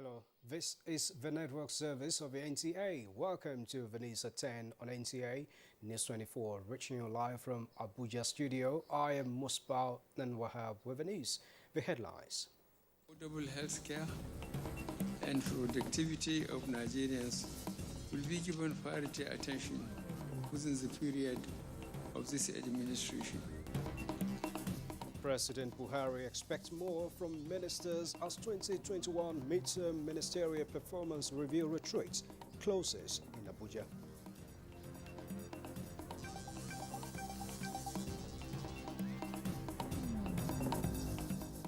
Hello, this is the network service of the NTA. Welcome to Venice at 10 on NTA News 24, reaching you live from Abuja studio. I am Musbal Nanwahab with the news. The headlines. Affordable health care and productivity of Nigerians will be given priority attention within the period of this administration. President Buhari expects more from ministers as 2021 midterm ministerial performance review retreat closes in Abuja.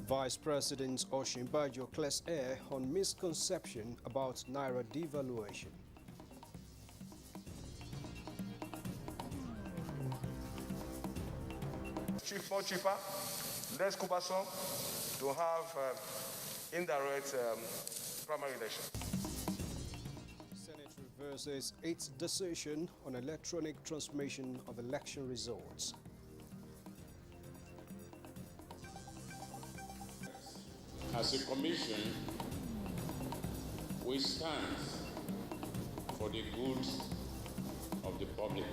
Vice President Osinbajo clears air on misconception about Naira devaluation. More cheaper, less cumbersome to have indirect primary election. Senate reverses its decision on electronic transmission of election results. As a commission, we stand for the good of the public.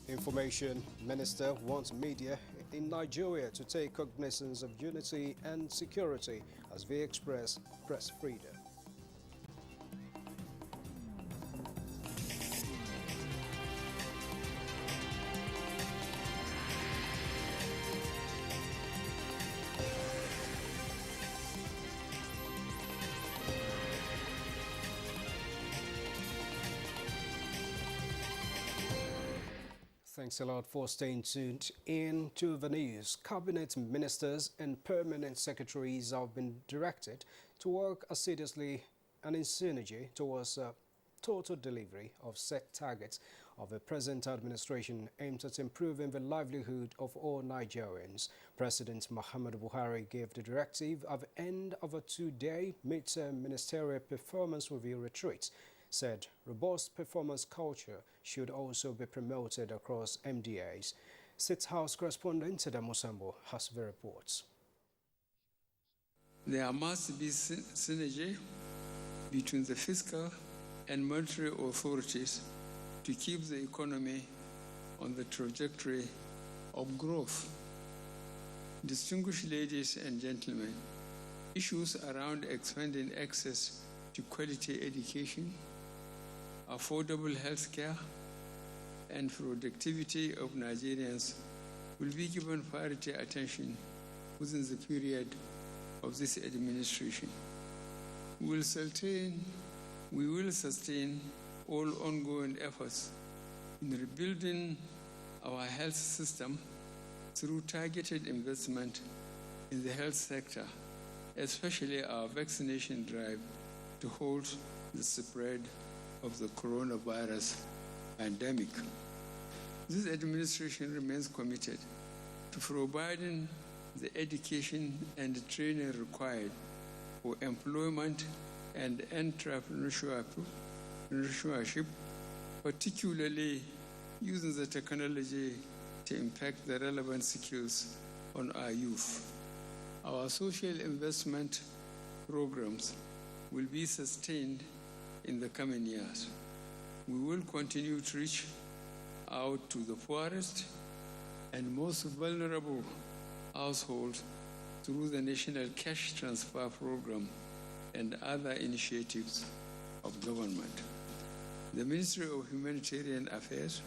Information Minister wants media in Nigeria to take cognizance of unity and security as they express press freedom. Thanks a lot for staying tuned in to the news. Cabinet ministers and permanent secretaries have been directed to work assiduously and in synergy towards total delivery of set targets of the present administration aimed at improving the livelihood of all Nigerians. President Muhammadu Buhari gave the directive at the end of a two-day midterm ministerial performance review retreat. Said robust performance culture should also be promoted across MDAs. State House correspondent Teda Musambo has the reports. There must be synergy between the fiscal and monetary authorities to keep the economy on the trajectory of growth. Distinguished ladies and gentlemen, issues around expanding access to quality education, affordable health care, and productivity of Nigerians will be given priority attention within the period of this administration. We will sustain all ongoing efforts in rebuilding our health system through targeted investment in the health sector, especially our vaccination drive to halt the spread of the coronavirus pandemic. This administration remains committed to providing the education and training required for employment and entrepreneurship, particularly using the technology to impact the relevant skills on our youth. Our social investment programs will be sustained in the coming years. We will continue to reach out to the poorest and most vulnerable households through the National Cash Transfer Program and other initiatives of government. The Ministry of Humanitarian Affairs,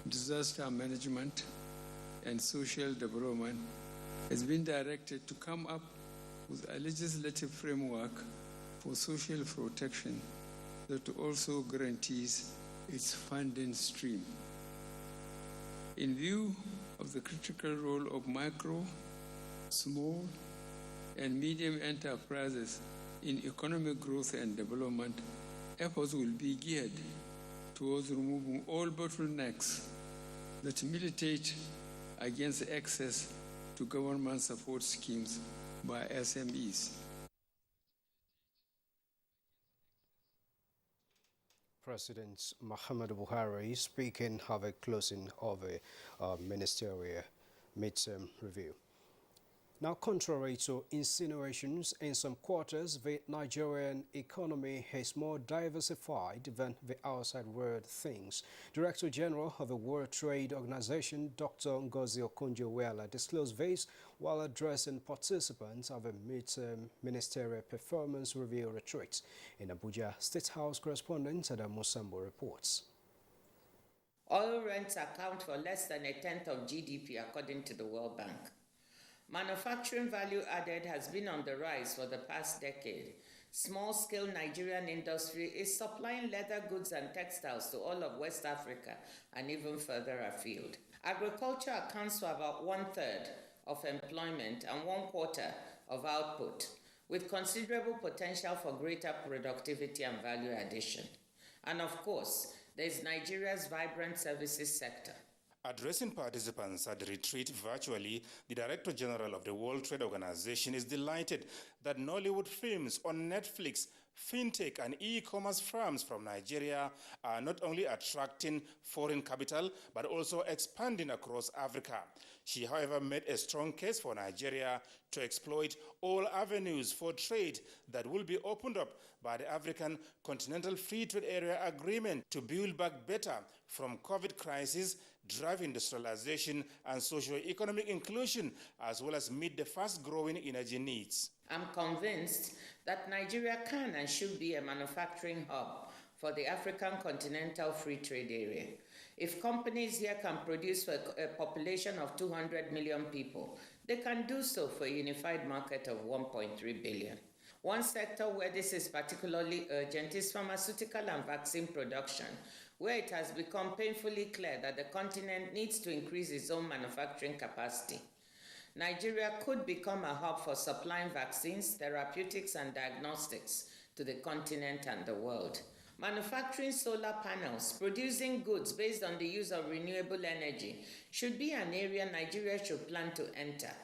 Disaster Management, and Social Development has been directed to come up with a legislative framework for social protection that also guarantees its funding stream. In view of the critical role of micro, small, and medium enterprises in economic growth and development, efforts will be geared towards removing all bottlenecks that militate against access to government support schemes by SMEs. President Muhammadu Buhari speaking of a closing of a ministerial midterm review. Now, contrary to insinuations in some quarters, the Nigerian economy is more diversified than the outside world thinks. Director General of the World Trade Organization, Dr. Ngozi Okonjo-Iweala, disclosed this while addressing participants of a midterm ministerial performance review retreat. In Abuja, State House correspondent Adamu Sambo reports. Oil rents account for less than a tenth of GDP, according to the World Bank. Manufacturing value added has been on the rise for the past decade. Small-scale Nigerian industry is supplying leather goods and textiles to all of West Africa and even further afield. Agriculture accounts for about 1/3 of employment and 1/4 of output, with considerable potential for greater productivity and value addition. And of course, there is Nigeria's vibrant services sector. Addressing participants at the retreat virtually, the Director General of the World Trade Organization is delighted that Nollywood films on Netflix, fintech and e-commerce firms from Nigeria are not only attracting foreign capital but also expanding across Africa. She, however, made a strong case for Nigeria to exploit all avenues for trade that will be opened up by the African Continental Free Trade Area Agreement to build back better from COVID crisis, drive industrialization and socio-economic inclusion, as well as meet the fast-growing energy needs. I'm convinced that Nigeria can and should be a manufacturing hub for the African Continental Free Trade Area. If companies here can produce for a population of 200 million people, they can do so for a unified market of 1.3 billion. One sector where this is particularly urgent is pharmaceutical and vaccine production, where it has become painfully clear that the continent needs to increase its own manufacturing capacity. Nigeria could become a hub for supplying vaccines, therapeutics, and diagnostics to the continent and the world. Manufacturing solar panels, producing goods based on the use of renewable energy should be an area Nigeria should plan to enter.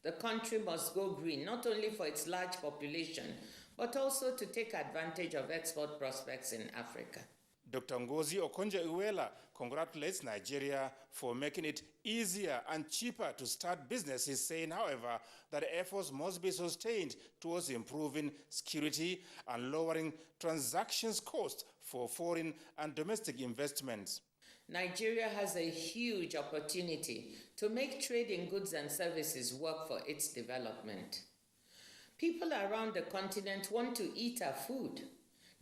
The country must go green, not only for its large population, but also to take advantage of export prospects in Africa. Dr. Ngozi Okonjo-Iweala congratulates Nigeria for making it easier and cheaper to start businesses, saying, however, that efforts must be sustained towards improving security and lowering transactions costs for foreign and domestic investments. Nigeria has a huge opportunity to make trade in goods and services work for its development. People around the continent want to eat our food,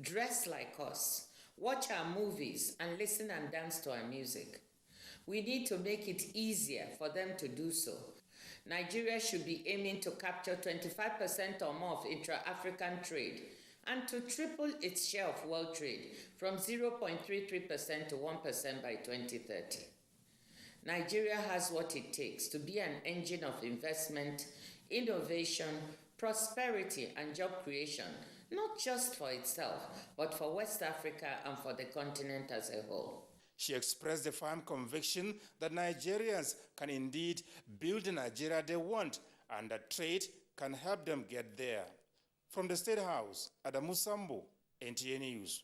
dress like us, watch our movies, and listen and dance to our music. We need to make it easier for them to do so. Nigeria should be aiming to capture 25% or more of intra-African trade and to triple its share of world trade from 0.33% to 1% by 2030. Nigeria has what it takes to be an engine of investment, innovation, prosperity, and job creation, not just for itself, but for West Africa and for the continent as a whole. She expressed the firm conviction that Nigerians can indeed build the Nigeria they want and that trade can help them get there. From the State House, Adamu Sambo, NTA News.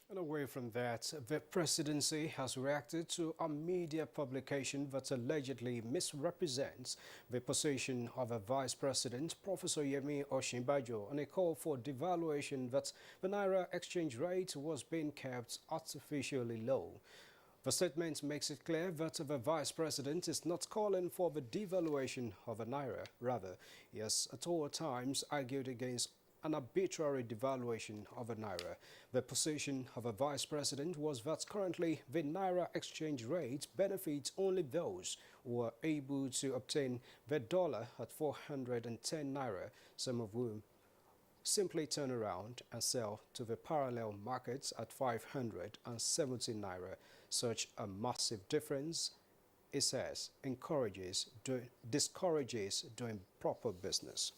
And away from that, the presidency has reacted to a media publication that allegedly misrepresents the position of a vice president, Professor Yemi Osinbajo, on a call for devaluation that the Naira exchange rate was being kept artificially low. The statement makes it clear that the vice president is not calling for the devaluation of the Naira. Rather, he has at all times argued against an arbitrary devaluation of the Naira. The position of a vice president was that currently the Naira exchange rate benefits only those who are able to obtain the dollar at 410 Naira, some of whom simply turn around and sell to the parallel markets at 570 Naira. Such a massive difference, it says, discourages doing proper business.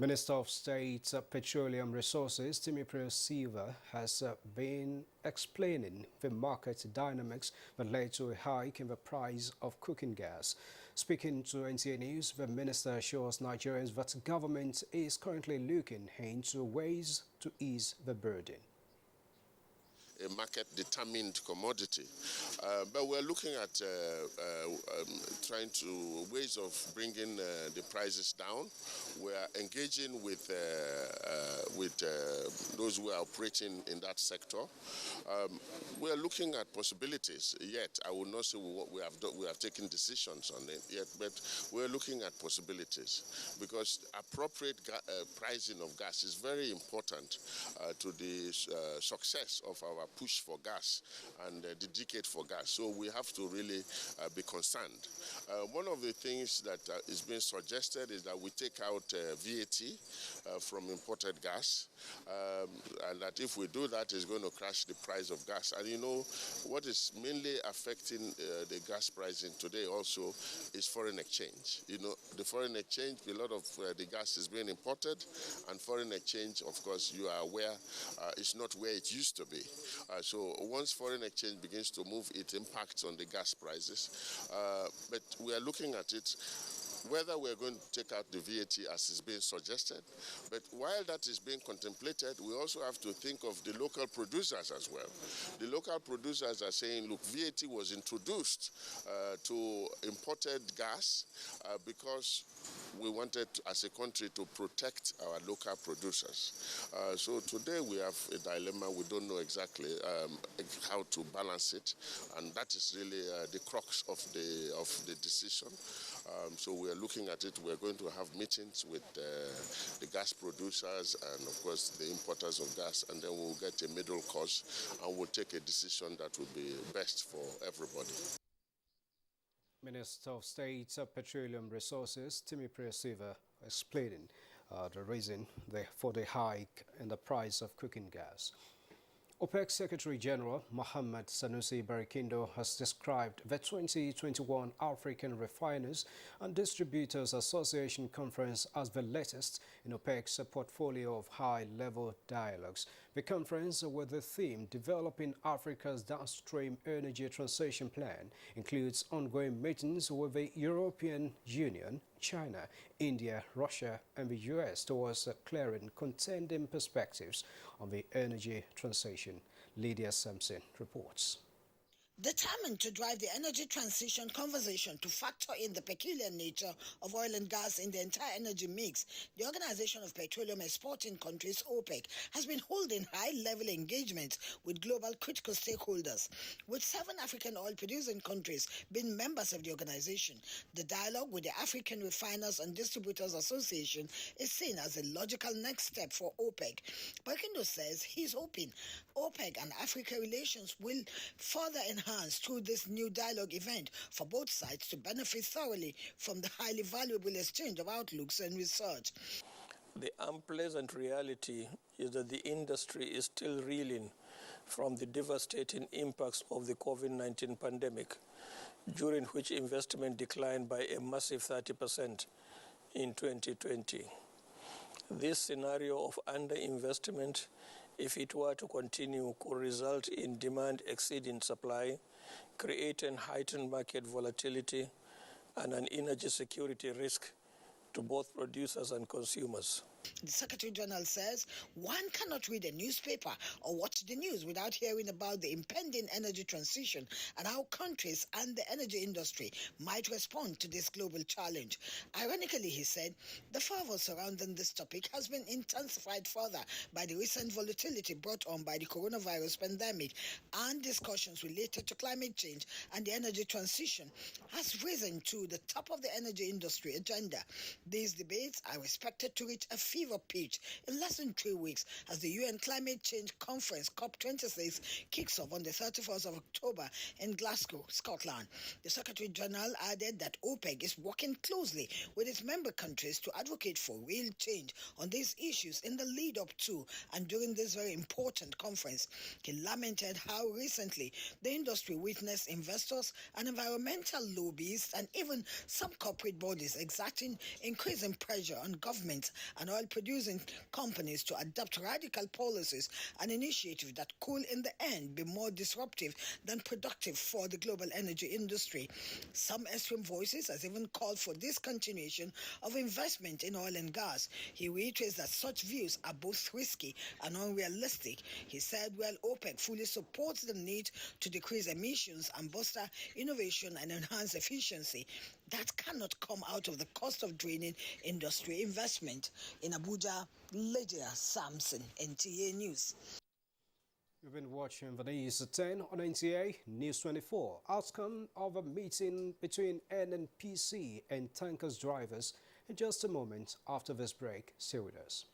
Minister of State Petroleum Resources Timothy Silva has been explaining the market dynamics that led to a hike in the price of cooking gas. Speaking to NTA News, the minister assures Nigerians that the government is currently looking into ways to ease the burden. a market-determined commodity. But we're looking at trying to ways of bringing the prices down. We're engaging with those who are operating in that sector. We're looking at possibilities. Yet, I will not say what we have done. We have taken decisions on it yet, but we're looking at possibilities because appropriate pricing of gas is very important to the success of our push for gas and the decade for gas. So we have to really be concerned. One of the things that is being suggested is that we take out VAT from imported gas, and that if we do that, it's going to crash the price of gas. And you know, what is mainly affecting the gas pricing today also is foreign exchange. You know, the foreign exchange, a lot of the gas is being imported, and foreign exchange, of course, you are aware, is not where it used to be. So once foreign exchange begins to move, it impacts on the gas prices. But we are looking at it, whether we're going to take out the VAT as is being suggested. But while that is being contemplated, we also have to think of the local producers as well. The local producers are saying, look, VAT was introduced to imported gas because we wanted, as a country, to protect our local producers. So today we have a dilemma. We don't know exactly how to balance it, and that is really the crux of the decision. So we are looking at it. We're going to have meetings with the gas producers and, of course, the importers of gas, and then we'll get a middle course and we'll take a decision that will be best for everybody. Minister of State of Petroleum Resources, Timi Silva, explaining the reason for the hike in the price of cooking gas. OPEC Secretary General Mohammed Sanusi Barikindo has described the 2021 African Refiners and Distributors Association Conference as the latest in OPEC's portfolio of high-level dialogues. The conference, with the theme Developing Africa's Downstream Energy Transition Plan, includes ongoing meetings with the European Union, China, India, Russia and the US towards clearing contending perspectives on the energy transition. Lydia Sampson reports. Determined to drive the energy transition conversation to factor in the peculiar nature of oil and gas in the entire energy mix, the Organization of Petroleum Exporting Countries, OPEC, has been holding high-level engagements with global critical stakeholders. With 7 African oil-producing countries being members of the organization, the dialogue with the African Refiners and Distributors Association is seen as a logical next step for OPEC. Barikindo says he's hoping OPEC and Africa relations will further enhance through this new dialogue event for both sides to benefit thoroughly from the highly valuable exchange of outlooks and research. The unpleasant reality is that the industry is still reeling from the devastating impacts of the COVID-19 pandemic, during which investment declined by a massive 30% in 2020. This scenario of underinvestment, if it were to continue, could result in demand exceeding supply, creating heightened market volatility and an energy security risk to both producers and consumers. The Secretary General says one cannot read a newspaper or watch the news without hearing about the impending energy transition and how countries and the energy industry might respond to this global challenge. Ironically, he said, the fervor surrounding this topic has been intensified further by the recent volatility brought on by the coronavirus pandemic, and discussions related to climate change and the energy transition has risen to the top of the energy industry agenda. These debates are expected to reach a fever pitch in less than 3 weeks as the UN Climate Change Conference COP26 kicks off on the 31st of October in Glasgow, Scotland. The Secretary General added that OPEC is working closely with its member countries to advocate for real change on these issues in the lead up to and during this very important conference. He lamented how recently the industry witnessed investors and environmental lobbyists and even some corporate bodies exerting increasing pressure on governments and oil oil-producing companies to adopt radical policies and initiatives that could, in the end, be more disruptive than productive for the global energy industry. Some extreme voices has even called for discontinuation of investment in oil and gas. He reiterates that such views are both risky and unrealistic. He said, well, OPEC fully supports the need to decrease emissions and bolster innovation and enhance efficiency. That cannot come out of the cost of draining industry investment. In Abuja, Lydia Samson, NTA News. You've been watching the news at 10 on NTA News 24. Outcome of a meeting between NNPC and tankers drivers in just a moment after this break. Stay with us.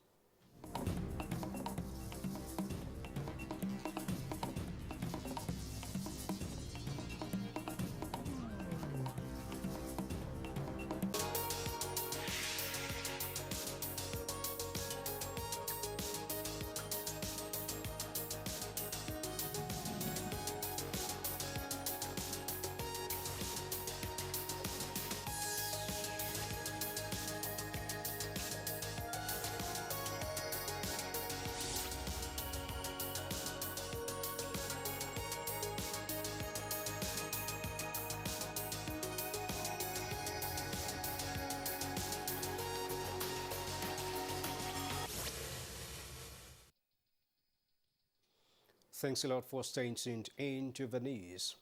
Thanks a lot for staying tuned in to the news.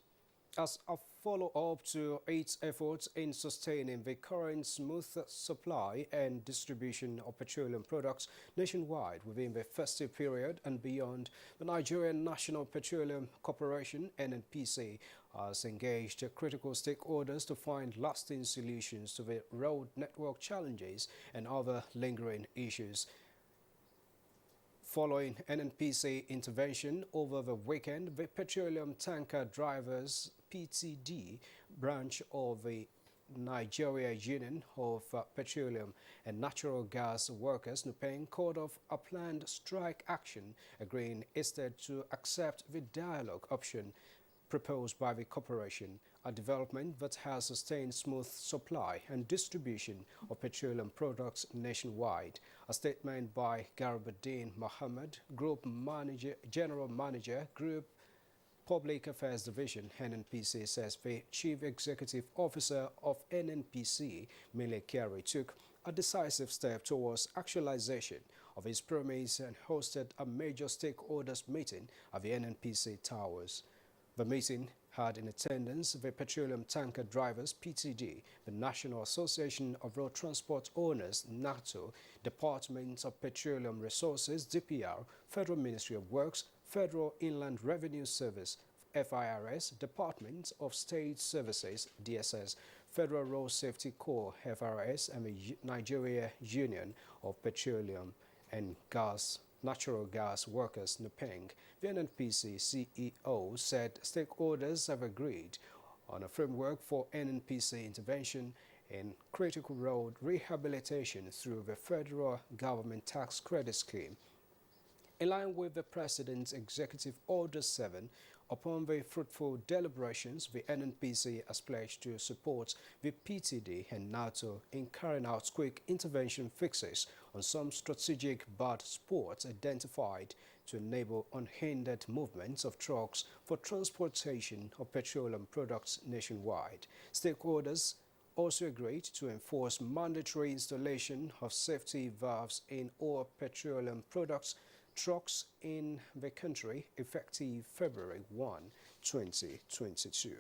As a follow-up to its efforts in sustaining the current smooth supply and distribution of petroleum products nationwide within the festive period and beyond, the Nigerian National Petroleum Corporation, NNPC, has engaged critical stakeholders to find lasting solutions to the road network challenges and other lingering issues. Following NNPC intervention over the weekend, the Petroleum Tanker Drivers PTD branch of the Nigerian Union of Petroleum and Natural Gas Workers NUPENG called off a planned strike action, agreeing instead to accept the dialogue option proposed by the corporation, a development that has sustained smooth supply and distribution of petroleum products nationwide. A statement by Garabuddin Mohammed, General Manager, Group Public Affairs Division, NNPC, says the Chief Executive Officer of NNPC, Mile Kyari, took a decisive step towards actualization of his promise and hosted a major stakeholders meeting at the NNPC Towers. The meeting had in attendance the Petroleum Tanker Drivers PTD, the National Association of Road Transport Owners NATO, Department of Petroleum Resources DPR, Federal Ministry of Works, Federal Inland Revenue Service FIRS, Department of State Services DSS, Federal Road Safety Corps FRS, and the Nigeria Union of Petroleum and Natural Gas Workers NUPENG. The NNPC CEO said stakeholders have agreed on a framework for NNPC intervention in critical road rehabilitation through the federal government tax credit scheme. In line with the President's Executive Order 7, upon the fruitful deliberations, the NNPC has pledged to support the PTD and NATO in carrying out quick intervention fixes on some strategic bad spots identified to enable unhindered movements of trucks for transportation of petroleum products nationwide. Stakeholders also agreed to enforce mandatory installation of safety valves in all petroleum products trucks in the country effective February 1, 2022.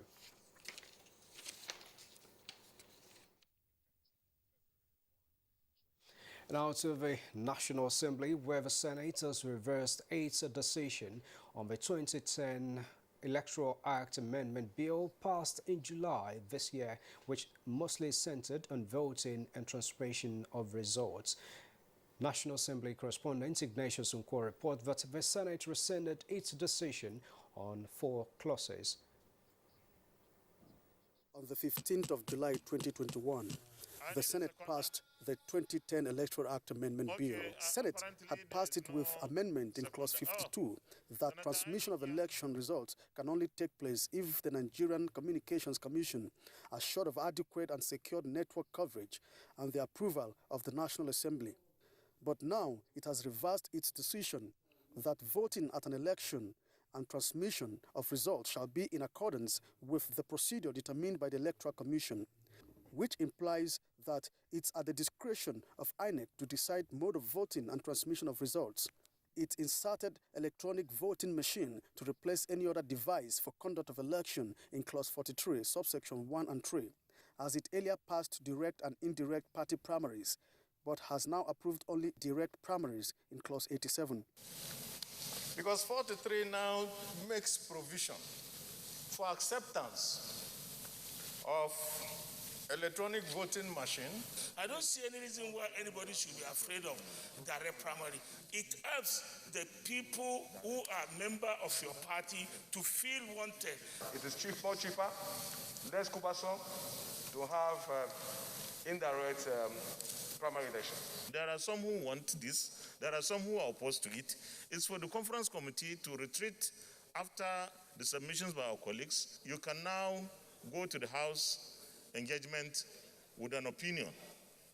Now to the National Assembly, where the Senate has reversed its decision on the 2010 Electoral Act Amendment Bill passed in July this year, which mostly centered on voting and transmission of results. National Assembly correspondent Ignatius Unko reports that the Senate rescinded its decision on 4 clauses. On the 15th of July 2021, the Senate passed the 2010 Electoral Act Amendment Bill. Senate had passed it with amendment in Clause 52 that transmission of election results can only take place if the Nigerian Communications Commission, assured of adequate and secured network coverage and the approval of the National Assembly. But now it has reversed its decision that voting at an election and transmission of results shall be in accordance with the procedure determined by the Electoral Commission, which implies that it's at the discretion of INEC to decide mode of voting and transmission of results. It inserted electronic voting machine to replace any other device for conduct of election in Clause 43, subsection 1 and 3, as it earlier passed direct and indirect party primaries, but has now approved only direct primaries in Clause 87. Because 43 now makes provision for acceptance of electronic voting machine. I don't see any reason why anybody should be afraid of direct primary. It helps the people who are member of your party to feel wanted. It is more cheaper, less cumbersome to have indirect primary election. There are some who want this. There are some who are opposed to it. It's for the conference committee to retreat after the submissions by our colleagues. You can now go to the House engagement with an opinion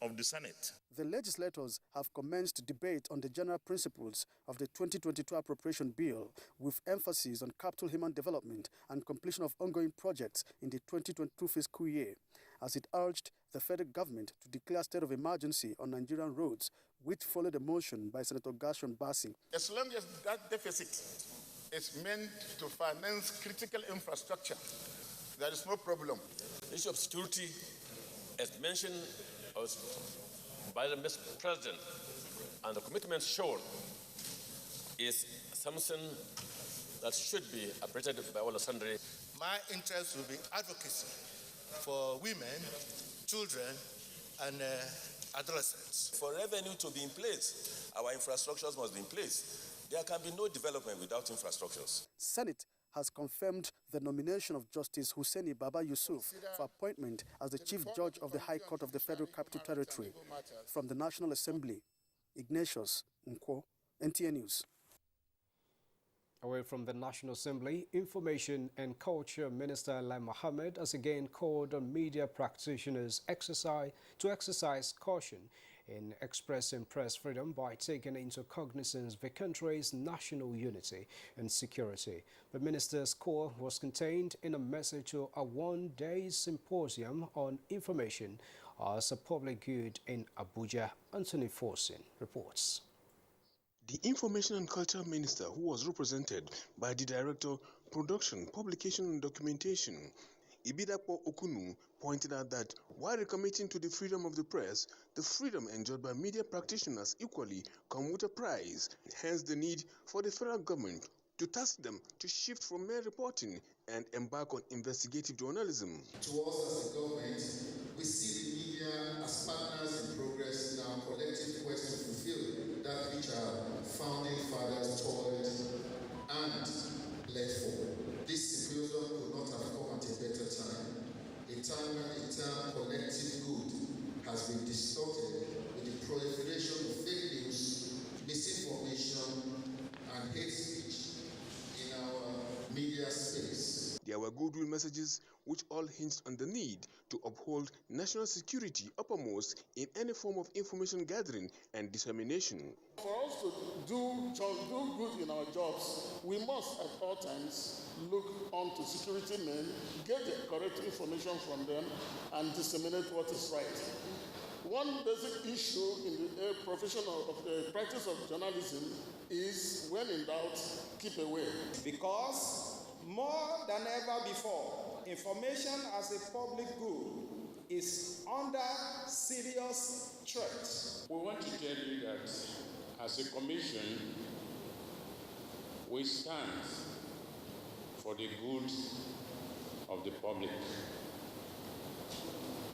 of the Senate. The legislators have commenced debate on the general principles of the 2022 appropriation bill, with emphasis on capital human development and completion of ongoing projects in the 2022 fiscal year, as it urged the federal government to declare state of emergency on Nigerian roads, which followed a motion by Senator Gershon Bassey. As long as that deficit is meant to finance critical infrastructure, there is no problem. The issue of security, as mentioned by the Mr. President, and the commitment shown, is something that should be appreciated by all the sundry. My interest will be advocacy for women, children, and adolescents. For revenue to be in place, our infrastructures must be in place. There can be no development without infrastructures. Senate has confirmed the nomination of Justice Hussaini Baba Yusuf for appointment as the Chief Judge of the High Court of the Federal Capital Territory. From the National Assembly, Ignatius Nkwo, NTA News. Away from the National Assembly, Information and Culture Minister Lai Mohammed has again called on media practitioners to exercise caution in expressing press freedom by taking into cognizance the country's national unity and security. The minister's call was contained in a message to a one-day symposium on information as a public good in Abuja. Anthony Forsin reports. The Information and Culture Minister, who was represented by the Director, Production, Publication and Documentation, Ibidapo Okunu, pointed out that while recommitting to the freedom of the press, the freedom enjoyed by media practitioners equally come with a price, hence the need for the federal government to task them to shift from mere reporting and embark on investigative journalism. To us as a government, we see the media as partners in progress in our collective quest to fulfill that which our founding fathers toiled and bled for. This symposium could not have come at a better time, a time when the term collective good has been distorted with the proliferation of fake news, misinformation, and hate speech in our media space. There were goodwill messages which all hinged on the need to uphold national security uppermost in any form of information gathering and dissemination. For us to do good in our jobs, we must at all times look onto security men, get the correct information from them, and disseminate what is right. One basic issue in the profession of the practice of journalism is, when in doubt, keep away. Because more than ever before, information as a public good is under serious threat. We want to tell you that as a commission, we stand for the good of the public.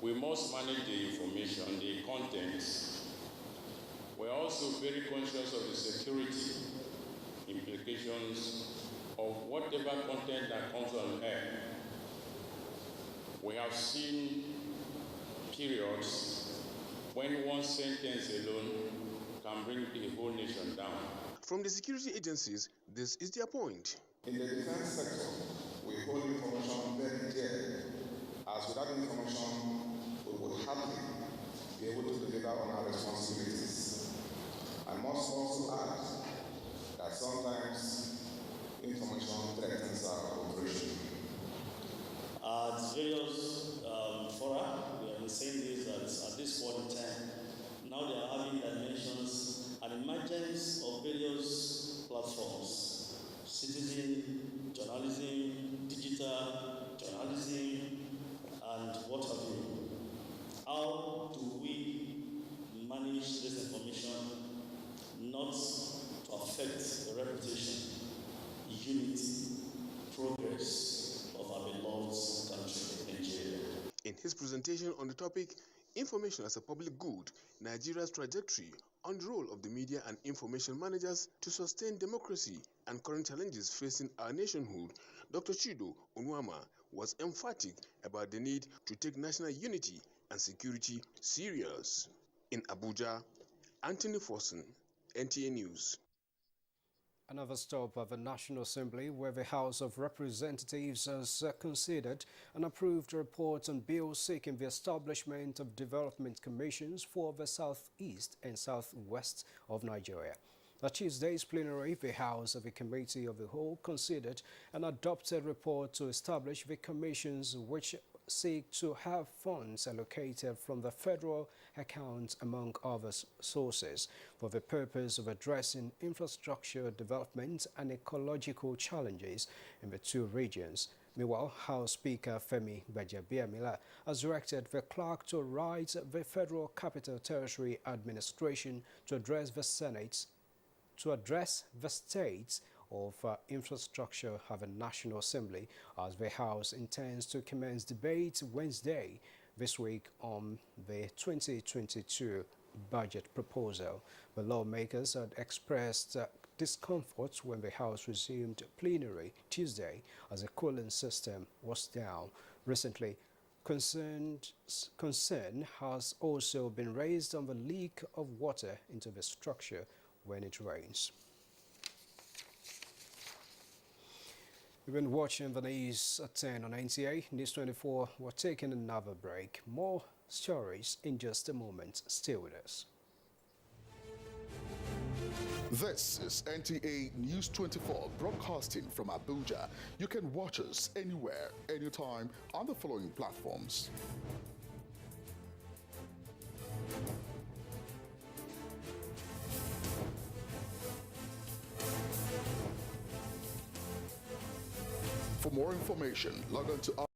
We must manage the information, the contents. We're also very conscious of the security implications of whatever content that comes on air. We have seen periods when one sentence alone can bring the whole nation down. From the security agencies, this is their point. In the defense sector, we hold information very dear, as without information, we would hardly be able to deliver on our responsibilities. I must also add that sometimes information threatens our operation. At various fora, we have been saying this that at this point in time, now they are having dimensions and emergence of various platforms, citizen journalism, digital journalism, and what have you. How do we manage this information not to affect the reputation, unity, progress of our beloved country, Nigeria? In his presentation on the topic, Information as a Public Good, Nigeria's Trajectory, on the role of the media and information managers to sustain democracy and current challenges facing our nationhood, Dr. Chido Onwuama was emphatic about the need to take national unity and security serious. In Abuja, Anthony Forson, NTA News. Another stop of the National Assembly, where the House of Representatives has considered and approved a report on bills seeking the establishment of development commissions for the southeast and southwest of Nigeria. At Tuesday's plenary, the House of the Committee of the Whole considered and adopted a report to establish the commissions which seek to have funds allocated from the federal account, among other sources, for the purpose of addressing infrastructure development and ecological challenges in the two regions. Meanwhile, House Speaker Femi Gbajabiamila has directed the clerk to write the Federal Capital Territory Administration to address the states of infrastructure of the National Assembly, as the House intends to commence debate Wednesday this week on the 2022 budget proposal. The lawmakers had expressed discomfort when the House resumed plenary Tuesday as a cooling system was down. Recently, concern has also been raised on the leak of water into the structure when it rains. You've been watching the news at 10 on NTA, News 24. We're taking another break. More stories in just a moment. Stay with us. This is NTA News 24 broadcasting from Abuja. You can watch us anywhere, anytime on the following platforms. For more information, log on to our